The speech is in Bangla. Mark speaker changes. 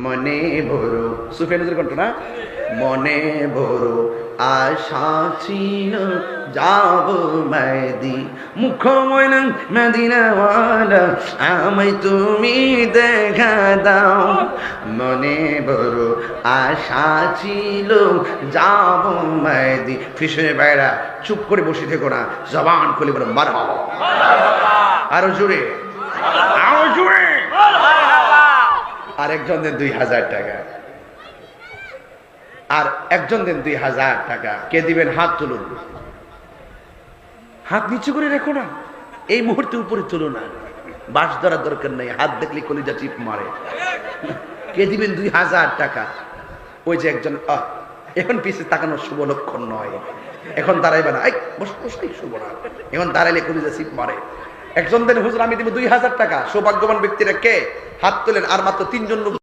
Speaker 1: মনে বড় সুফিয়ানুজের কণ্ঠ না, মনে বড় আশা ছিল যাব মেদি মুখ ময়না মদিনাওয়ালা আমায় তুমি দেখা দাও। মনে বড় আশা ছিল যাব মেদি। ফিসে বাইরা চুপ করে বসে থেকো না, জবান খুলে বলো মারহাবা। আরো জোরে, আরো জোরে। আর একজন দেন 2000 টাকা, আর একজন দেন 2000 টাকা। কে দিবেন হাত তুলুন, হাত নিচু করে রেখো না, এই মুহূর্তে উপরে তুলো না, বাস ধরার দরকার নেই, হাত দেখলে কলিজা চিপ মারে। কে দিবেন 2000 টাকা? ওই যে একজন, এখন পিছে তাকানো শুভ লক্ষণ নয়, এখন দাঁড়াইবে না, এই বসে শুভ না, এখন দাঁড়াইলে কলিজা চিপ মারে। একজন দেন হুজুর আমি দিব 2000 টাকা। সৌভাগ্যবান ব্যক্তিরা কে? হাত তোলেন। আর মাত্র 3 জন লোক